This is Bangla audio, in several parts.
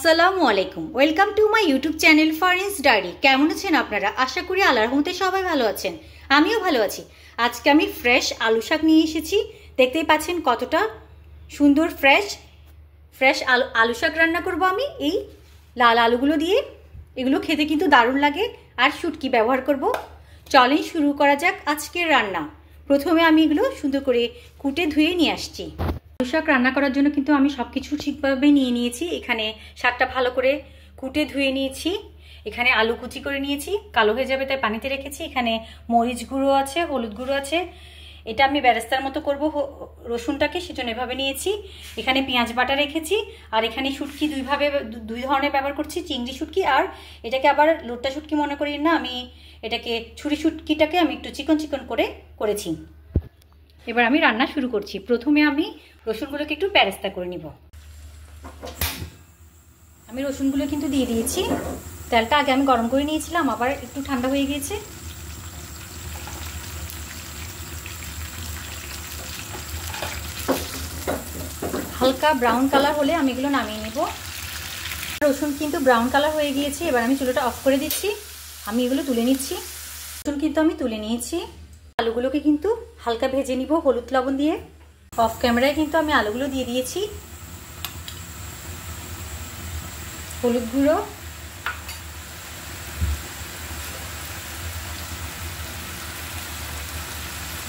আসসালামু আলাইকুম, welcome to my YouTube channel ফরেন্স ডায়েরি। কেমন আছেন আপনারা? আশা করি আল্লাহর রহমতে সবাই ভালো আছেন, আমিও ভালো আছি। আজকে আমি ফ্রেশ আলু শাক নিয়ে এসেছি। দেখতেই পাচ্ছেন কতটা সুন্দর ফ্রেশ আলু শাক রান্না করব আমি এই লাল আলুগুলো দিয়ে। এগুলো খেতে কিন্তু দারুণ লাগে। আর শুটকি ব্যবহার করব। চলেন শুরু করা যাক আজকের রান্না। প্রথমে আমি এগুলো সুন্দর করে কুটে ধুয়ে নিয়ে আসছি। আলু শাক রান্না করার জন্য কিন্তু আমি সব কিছু ঠিকভাবে নিয়ে নিয়েছি। এখানে শাকটা ভালো করে কুটে ধুয়ে নিয়েছি। এখানে আলু কুচি করে নিয়েছি, কালো হয়ে যাবে তাই পানিতে রেখেছি। এখানে মরিচ গুঁড়ো আছে, হলুদ গুঁড়ো আছে। এটা আমি বেরেস্তার মতো করব রসুনটাকে, সেজন্য এভাবে নিয়েছি। এখানে পেঁয়াজ বাটা রেখেছি। আর এখানে শুটকি দুই ধরনের ব্যবহার করছি, চিংড়ি শুটকি আর এটাকে আবার লোট্টা শুটকি মনে করি না, আমি এটাকে ছুরি শুটকিটাকে আমি একটু চিকন চিকন করে করেছি। এবার আমি রান্না শুরু করছি। প্রথমে আমি রসুনগুলোকে একটু বেরেস্তা করে নিব। আমি রসুনগুলো কিন্তু দিয়ে দিয়েছি। তেলটা আগে আমি গরম করে নিয়েছিলাম, আবার একটু ঠান্ডা হয়ে গিয়েছে। হালকা ব্রাউন কালার হলে আমি এগুলো নামিয়ে নেব। রসুন কিন্তু ব্রাউন কালার হয়ে গিয়েছে। এবার আমি চুলাটা অফ করে দিচ্ছি। আমি এগুলো তুলে নিচ্ছি। রসুন কিন্তু আমি তুলে নিয়েছি। আলুগুলোকে কিন্তু হালকা ভেজে নিব হলুদ লবণ দিয়ে। অফ ক্যামেরায় কিন্তু আমি আলুগুলো দিয়ে দিয়েছি। হলুদ গুঁড়ো,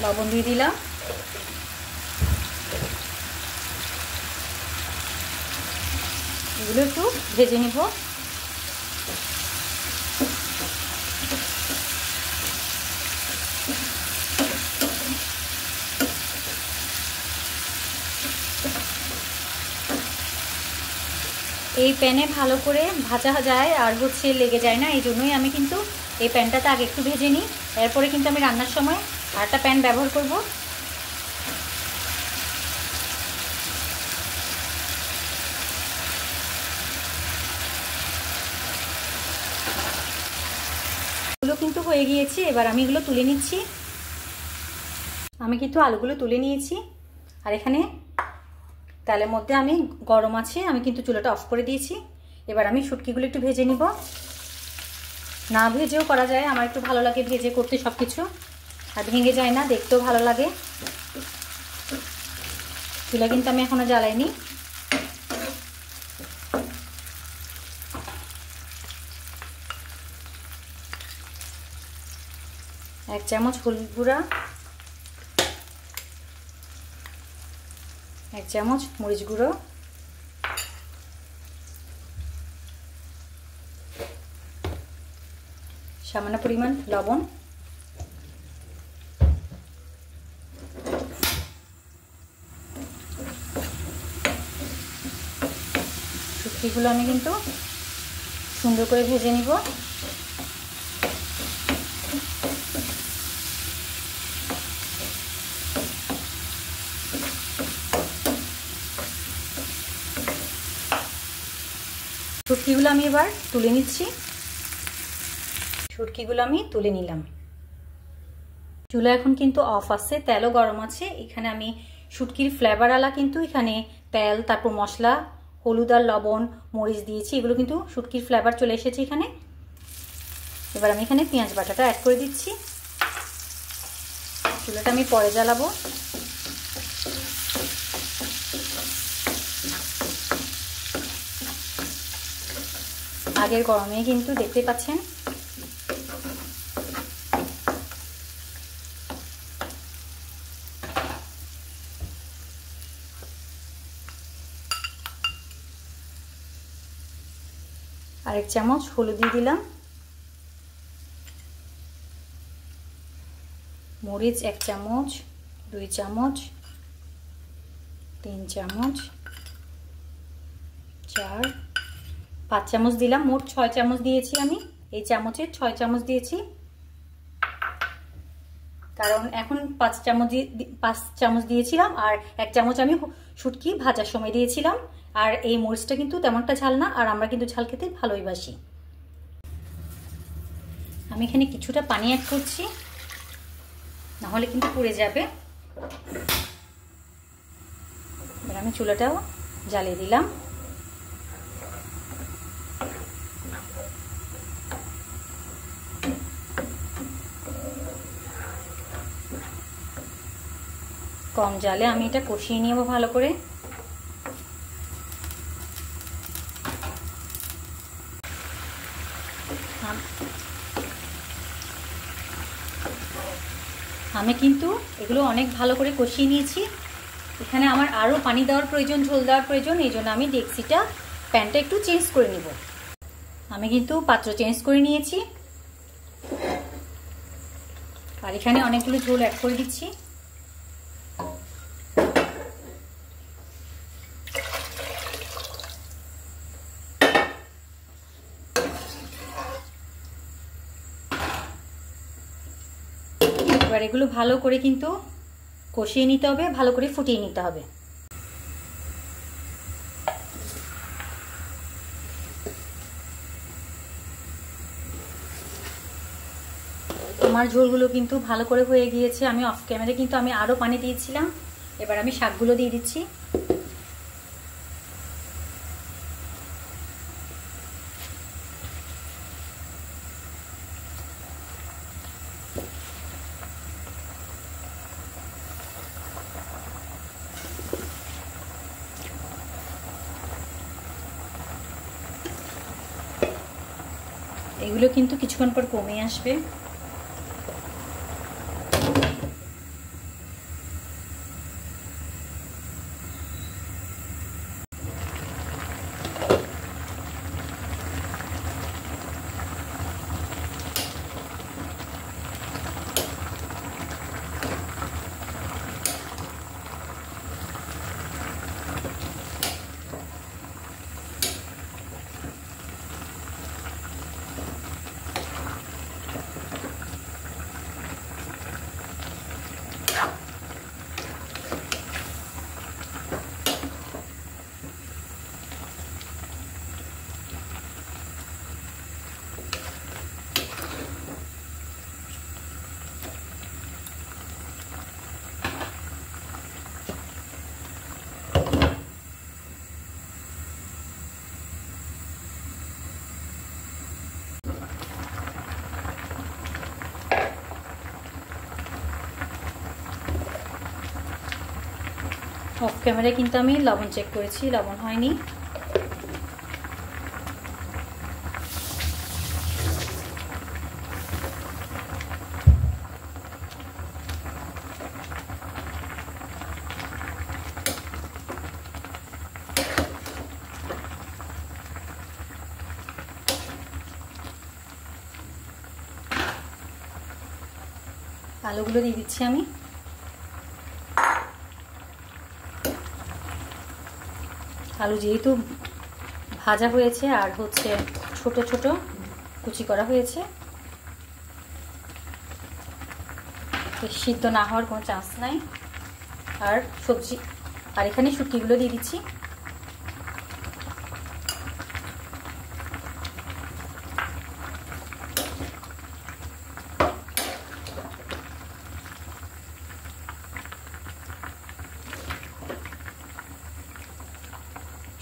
লবণ দিয়ে দিলাম। এগুলো একটু ভেজে নিব। এই প্যানে ভালো করে ভাজা যায় আর লেগে যায় না, এই জন্যই আমি কিন্তু এই প্যানটাতে আগে একটু ভেজে নিই। এরপরে কিন্তু আমি রান্নার সময় আরেকটা প্যান ব্যবহার করব। এগুলো কিন্তু হয়ে গিয়েছে। এবার আমি এগুলো তুলে নিচ্ছি। আমি কিন্তু আলুগুলো তুলে নিয়েছি। আর এখানে তেলের মধ্যে আমি গরম আছে, আমি কিন্তু চুলাটা অফ করে দিয়েছি। এবার আমি শুটকিগুলো একটু ভেজে নিব। না ভেজেও করা যায়, আমার একটু ভালো লাগে ভেজে করতে সব কিছু, আর ভেঙে যায় না, দেখতেও ভালো লাগে। চুলা কিন্তু আমি এখনো জ্বালাইনি। এক চামচ হলুদ গুঁড়া, এক চামচ মরিচ গুঁড়ো, সামান্য পরিমাণ লবণ, শুটকিগুলো আমি কিন্তু সুন্দর করে ভেজে নিব। শুটকিগুলো আমি এবার তুলে নিচ্ছি। শুটকিগুলো আমি তুলে নিলাম। চুলা এখন কিন্তু অফ আছে, তেলও গরম আছে। এখানে আমি শুটকির ফ্লেভার আলা কিন্তু এখানে তেল, তারপর মশলা, হলুদ আর লবণ, মরিচ দিয়েছি। এগুলো কিন্তু শুটকির ফ্লেভার চলে এসেছে এখানে। এবার আমি এখানে পেঁয়াজ বাটাটা অ্যাড করে দিচ্ছি। চুলাটা আমি পরে জ্বালাবো। আগের গরমে কিন্তু দেখতে পাচ্ছেন। আরেক চামচ হলুদ দিয়ে দিলাম। মরিচ 1 চামচ, 2 চামচ, 3 চামচ, 4, 5 চামচ দিলাম। মোট 6 চামচ দিয়েছি আমি। এই চামচে 6 চামচ দিয়েছি, কারণ এখন 5 চামচ দিয়েছিলাম আর 1 চামচ আমি শুটকি ভাজার সময় দিয়েছিলাম। আর এই মরিচটা কিন্তু তেমনটা ঝাল না, আর আমরা কিন্তু ঝাল খেতে ভালোই বাসি। আমি এখানে কিছুটা পানি অ্যাড করছি, নাহলে কিন্তু পুড়ে যাবে। এবার আমি চুলাটাও জ্বালিয়ে দিলাম। কম জালে আমি এটা কষিয়ে নেব ভালো করে। আমি কিন্তু এগুলো অনেক ভালো করে কষিয়ে নিয়েছি। এখানে আমার আরও পানি দেওয়ার প্রয়োজন, ঝোল দেওয়ার প্রয়োজন, এই জন্য আমি ডেক্সিটা প্যানটা একটু চেঞ্জ করে নিব। আমি কিন্তু পাত্র চেঞ্জ করে নিয়েছি আর এখানে অনেকগুলো ঝোল অ্যাড করে দিচ্ছি। এবার এগুলো ভালো করে কিন্তু কষিয়ে নিতে হবে, ভালো করে ফুটিয়ে নিতে হবে। আমার ঝোলগুলো কিন্তু ভালো করে হয়ে গিয়েছে। আমি অফ ক্যামেরায় কিন্তু আমি আরও পানি দিয়েছিলাম। এবার আমি শাকগুলো দিয়ে দিচ্ছি। এগুলো কিন্তু কিছুক্ষণ পর কমে আসবে। অফ ক্যামেরায় কিন্তু আমি লবণ চেক করেছি, লবণ হয়নি। আলুগুলো দিয়ে দিচ্ছি আমি। আলু যেহেতু ভাজা হয়েছে আর হচ্ছে ছোট ছোট কুচি করা হয়েছে, সিদ্ধ না হওয়ার কোনো চান্স নাই। আর সবজি আর এখানে শুটকিগুলো দিয়ে দিচ্ছি।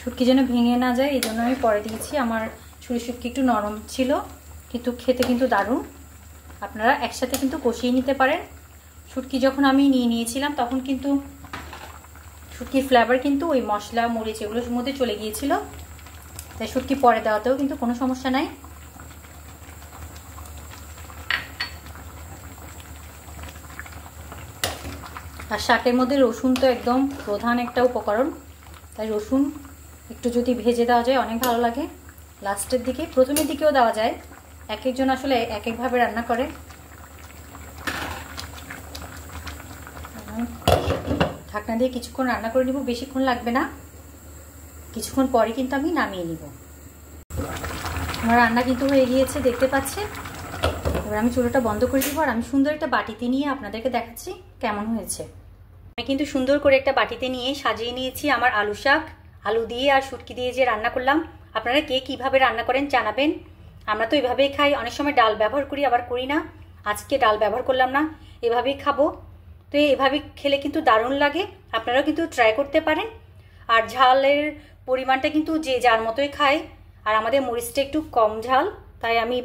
শুটকি যেন ভেঙে না যায় এই জন্য আমি পরে দিয়েছি। আমার ছুরি শুটকি একটু নরম ছিল কিন্তু খেতে কিন্তু দারুণ। আপনারা একসাথে কিন্তু কষিয়ে নিতে পারেন। শুটকি যখন আমি নিয়েছিলাম তখন কিন্তু শুটকির ফ্লেভার কিন্তু ওই মশলা মরিচ এগুলোর মধ্যে চলে গিয়েছিল, তাই শুটকি পরে দেওয়াতেও কিন্তু কোনো সমস্যা নাই। আর শাকের মধ্যে রসুন তো একদম প্রধান একটা উপকরণ, তাই রসুন একটু যদি ভেজে দেওয়া যায় অনেক ভালো লাগে। লাস্টের দিকে, প্রথমের দিকেও দেওয়া যায়, এক একজন আসলে এক একভাবে রান্না করে। ঢাকনা দিয়ে কিছুক্ষণ রান্না করে নিব, বেশিক্ষণ লাগবে না, কিছুক্ষণ পরে কিন্তু আমি নামিয়ে নিব। আমার রান্না কিন্তু হয়ে গিয়েছে দেখতে পাচ্ছেন। এবার আমি চুলাটা বন্ধ করে দিব আর আমি সুন্দর একটা বাটিতে নিয়ে আপনাদেরকে দেখাচ্ছি কেমন হয়েছে। আমি কিন্তু সুন্দর করে একটা বাটিতে নিয়ে সাজিয়ে নিয়েছি আমার আলু শাক। আলু দিয়ে আর শুটকি দিয়ে যে রান্না করলাম, আপনারা কে কীভাবে রান্না করেন জানাবেন। আমরা তো এভাবেই খাই, অনেক সময় ডাল ব্যবহার করি আবার করি না। আজকে ডাল ব্যবহার করলাম না, এভাবেই খাবো। তো এভাবে খেলে কিন্তু দারুণ লাগে, আপনারাও কিন্তু ট্রাই করতে পারেন। আর ঝালের পরিমাণটা কিন্তু যে যার মতোই খায়, আর আমাদের মরিচটা একটু কম ঝাল, তাই আমি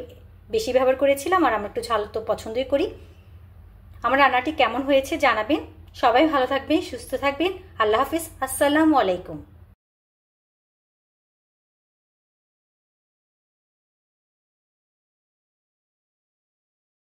বেশি ব্যবহার করেছিলাম। আর আমরা একটু ঝাল তো পছন্দই করি। আমার রান্নাটি কেমন হয়েছে জানাবেন। সবাই ভালো থাকবেন, সুস্থ থাকবেন। আল্লাহ হাফিজ। আসসালামু আলাইকুম।